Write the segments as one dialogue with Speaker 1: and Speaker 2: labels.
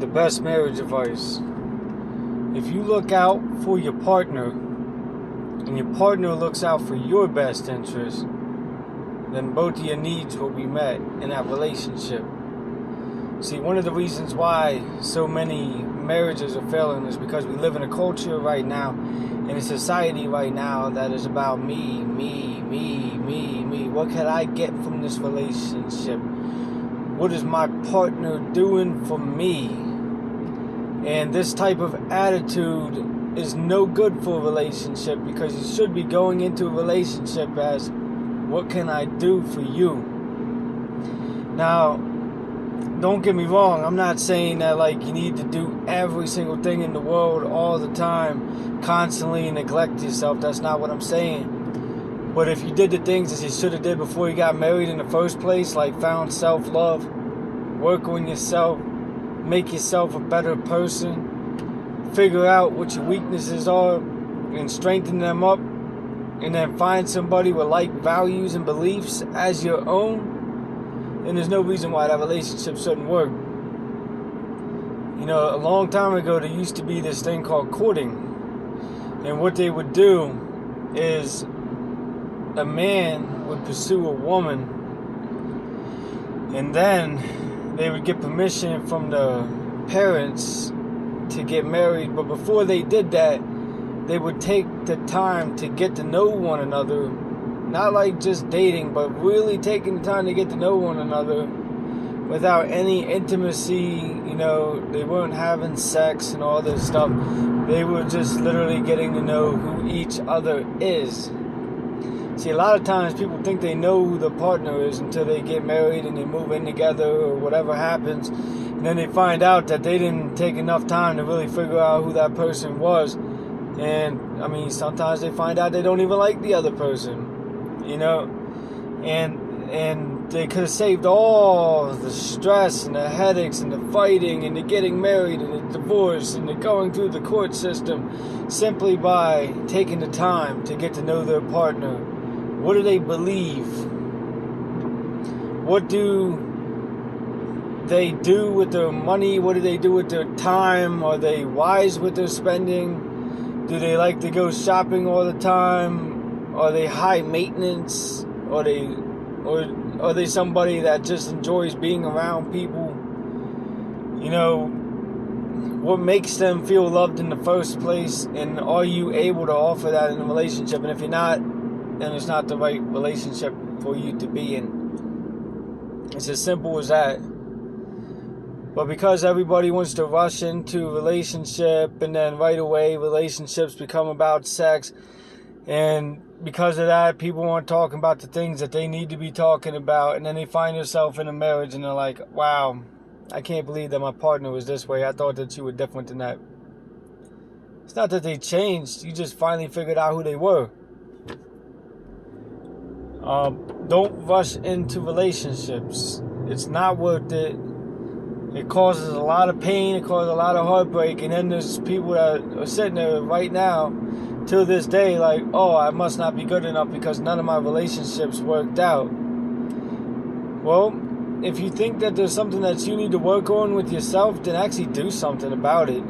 Speaker 1: the best marriage advice. If you look out for your partner and your partner looks out for your best interest, then both of your needs will be met in that relationship. See, one of the reasons why so many marriages are failing is because we live in a culture right now, in a society right now that is about me. What can I get from this relationship? What is my partner doing for me? And this type of attitude is no good for a relationship, because you should be going into a relationship as, what can I do for you? Now, don't get me wrong, I'm not saying that like you need to do every single thing in the world all the time, constantly neglect yourself. That's not what I'm saying. But if you did the things that you should have did before you got married in the first place, like found self-love, work on yourself, make yourself a better person, figure out what your weaknesses are and strengthen them up, and then find somebody with like values and beliefs as your own, then there's no reason why that relationship shouldn't work. You know, a long time ago, there used to be this thing called courting. And what they would do is a man would pursue a woman, and then they would get permission from the parents to get married. But before they did that, they would take the time to get to know one another. Not like just dating, but really taking the time to get to know one another without any intimacy. You know, they weren't having sex and all this stuff. They were just literally getting to know who each other is. See, a lot of times people think they know who the partner is until they get married and they move in together or whatever happens. And then they find out that they didn't take enough time to really figure out who that person was. And, I mean, sometimes they find out they don't even like the other person, you know. And they could have saved all the stress and the headaches and the fighting and the getting married and the divorce and the going through the court system simply by taking the time to get to know their partner. What do they believe? What do they do with their money? What do they do with their time? Are they wise with their spending? Do they like to go shopping all the time? Are they high maintenance? Are they somebody that just enjoys being around people? You know, what makes them feel loved in the first place? And are you able to offer that in a relationship? And if you're not, then it's not the right relationship for you to be in. It's as simple as that. But because everybody wants to rush into a relationship, and then right away relationships become about sex, and because of that, people aren't talking about the things that they need to be talking about, and then they find themselves in a marriage and they're like, wow, I can't believe that my partner was this way. I thought that you were different than that. It's not that they changed. You just finally figured out who they were. Don't rush into relationships. It's not worth it. It causes a lot of pain. It causes a lot of heartbreak. And then there's people that are sitting there right now till this day like, oh, I must not be good enough because none of my relationships worked out. Well, if you think that there's something that you need to work on with yourself, then actually do something about it.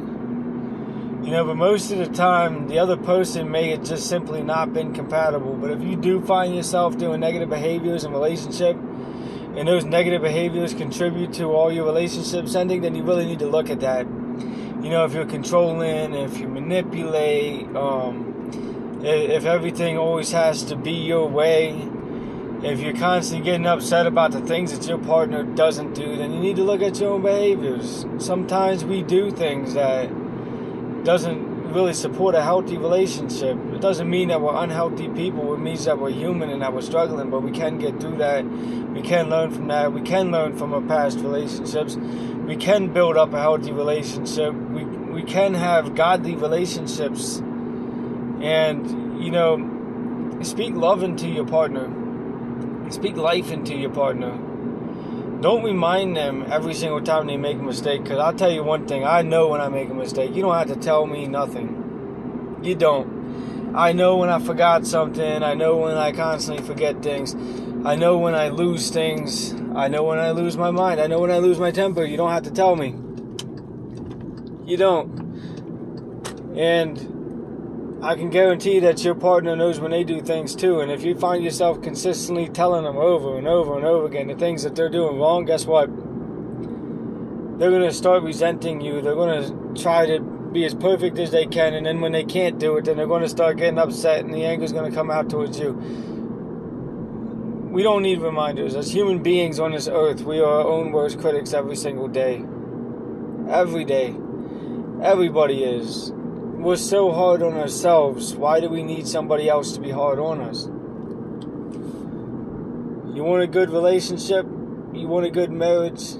Speaker 1: You know, but most of the time, the other person may have just simply not been compatible. But if you do find yourself doing negative behaviors in a relationship, and those negative behaviors contribute to all your relationships ending, then you really need to look at that. You know, if you're controlling, if you manipulate, if everything always has to be your way, if you're constantly getting upset about the things that your partner doesn't do, then you need to look at your own behaviors. Sometimes we do things that doesn't really support a healthy relationship. It doesn't mean that we're unhealthy people. It means that we're human and that we're struggling, but we can get through that. We can learn from that. We can learn from our past relationships. We can build up a healthy relationship. We can have godly relationships. And, you know, speak love into your partner. Speak life into your partner. Don't remind them every single time they make a mistake, because I'll tell you one thing. I know when I make a mistake. You don't have to tell me nothing. You don't. I know when I forgot something. I know when I constantly forget things. I know when I lose things. I know when I lose my mind. I know when I lose my temper. You don't have to tell me. You don't. And I can guarantee that your partner knows when they do things too. And if you find yourself consistently telling them over and over and over again the things that they're doing wrong, guess what? They're going to start resenting you. They're going to try to be as perfect as they can. And then when they can't do it, then they're going to start getting upset and the anger is going to come out towards you. We don't need reminders. As human beings on this earth, we are our own worst critics every single day. Every day. Everybody is. We're so hard on ourselves. Why do we need somebody else to be hard on us? You want a good relationship? You want a good marriage?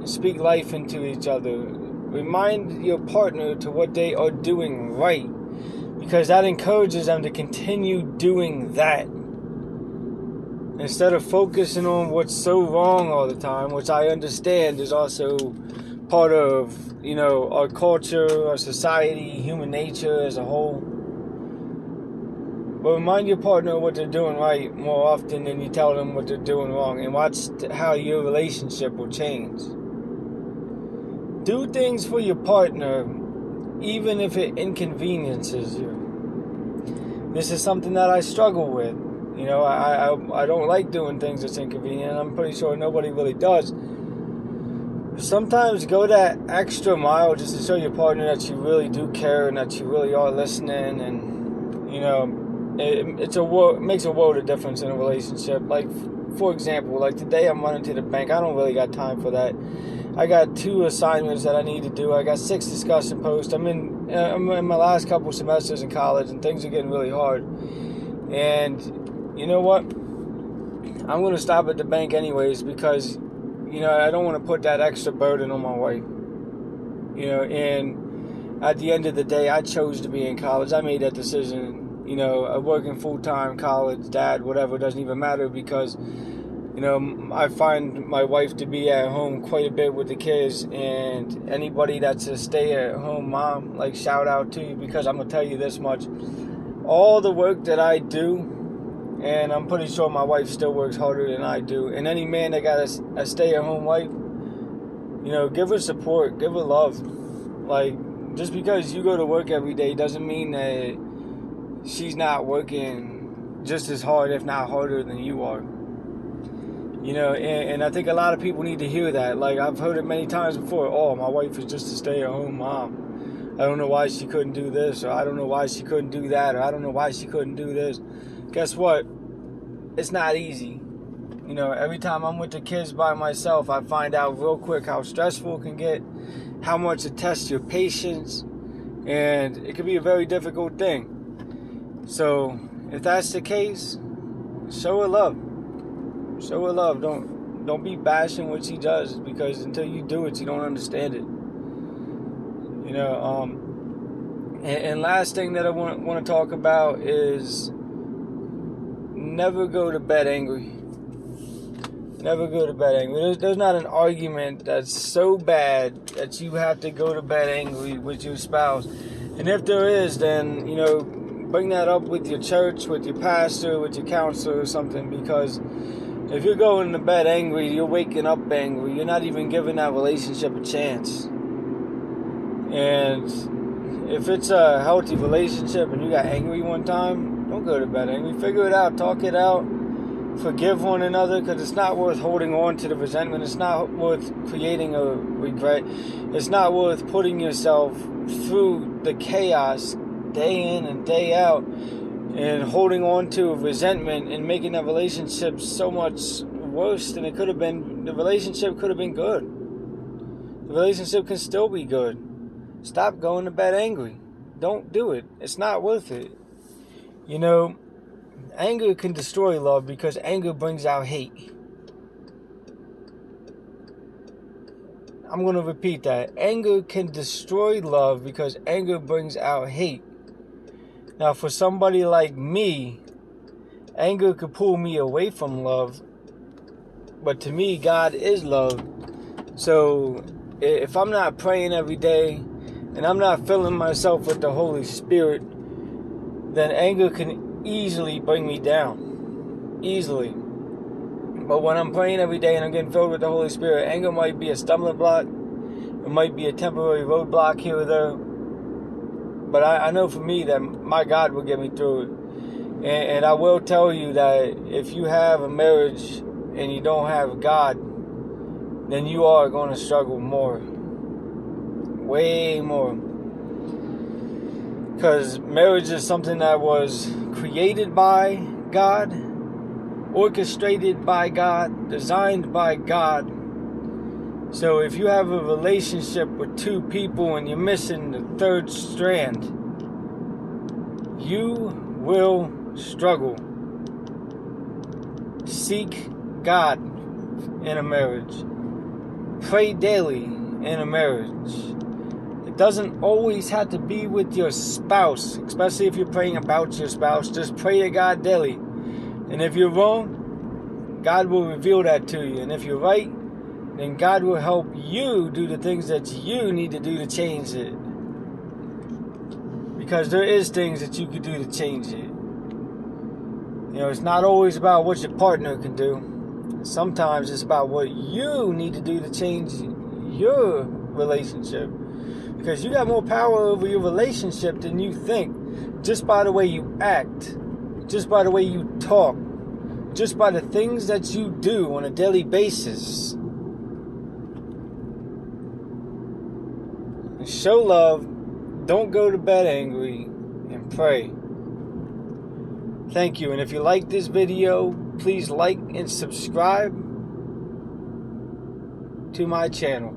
Speaker 1: Speak life into each other. Remind your partner to what they are doing right, because that encourages them to continue doing that. Instead of focusing on what's so wrong all the time, which I understand is also part of, our culture, our society, human nature as a whole. But remind your partner what they're doing right more often than you tell them what they're doing wrong, and watch how your relationship will change. Do things for your partner, even if it inconveniences you. This is something that I struggle with. I don't like doing things that's inconvenient, and I'm pretty sure nobody really does. Sometimes go that extra mile just to show your partner that you really do care and that you really are listening, and it makes a world of difference in a relationship. Like, for example, like today I'm running to the bank. I don't really got time for that. I got 2 assignments that I need to do. I got 6 discussion posts. I'm in my last couple semesters in college, and things are getting really hard. And you know what? I'm going to stop at the bank anyways, because I don't want to put that extra burden on my wife. And at the end of the day, I chose to be in college. I made that decision. Working full-time, college, dad, whatever, doesn't even matter, because, I find my wife to be at home quite a bit with the kids, and anybody that's a stay-at-home mom, like, shout out to you, because I'm going to tell you this much. All the work that I do, and I'm pretty sure my wife still works harder than I do. And any man that got a stay-at-home wife, give her support, give her love. Like, just because you go to work every day doesn't mean that she's not working just as hard, if not harder, than you are. And I think a lot of people need to hear that. Like, I've heard it many times before. Oh, my wife is just a stay-at-home mom. I don't know why she couldn't do this, or I don't know why she couldn't do that, or I don't know why she couldn't do this. Guess what? It's not easy. Every time I'm with the kids by myself, I find out real quick how stressful it can get, how much it tests your patience, and it can be a very difficult thing. So, if that's the case, show her love. Show her love. Don't be bashing what she does, because until you do it, you don't understand it. And last thing that I want to talk about is never go to bed angry. Never go to bed angry. There's not an argument that's so bad that you have to go to bed angry with your spouse. And if there is, then, bring that up with your church, with your pastor, with your counselor or something, because if you're going to bed angry, you're waking up angry. You're not even giving that relationship a chance. And if it's a healthy relationship and you got angry one time, don't go to bed angry. Figure it out. Talk it out. Forgive one another, because it's not worth holding on to the resentment. It's not worth creating a regret. It's not worth putting yourself through the chaos day in and day out and holding on to resentment and making that relationship so much worse than it could have been. The relationship could have been good. The relationship can still be good. Stop going to bed angry. Don't do it. It's not worth it. Anger can destroy love, because anger brings out hate. I'm going to repeat that. Anger can destroy love, because anger brings out hate. Now, for somebody like me, anger could pull me away from love. But to me, God is love. So, if I'm not praying every day, and I'm not filling myself with the Holy Spirit, then anger can easily bring me down. Easily. But when I'm praying every day and I'm getting filled with the Holy Spirit, anger might be a stumbling block, It might be a temporary roadblock here or there. But I know for me that my God will get me through it. And I will tell you that if you have a marriage and you don't have God, then you are going to struggle more. Way more. Because marriage is something that was created by God, orchestrated by God, designed by God. So if you have a relationship with two people and you're missing the third strand, you will struggle. Seek God in a marriage. Pray daily in a marriage. It doesn't always have to be with your spouse, especially if you're praying about your spouse. Just pray to God daily. And if you're wrong, God will reveal that to you. And if you're right, then God will help you do the things that you need to do to change it. Because there is things that you can do to change it. You know, it's not always about what your partner can do. Sometimes it's about what you need to do to change your relationship. Because you got more power over your relationship than you think. Just by the way you act. Just by the way you talk. Just by the things that you do on a daily basis. Show love, don't go to bed angry, and pray. Thank you. And if you like this video, please like and subscribe to my channel.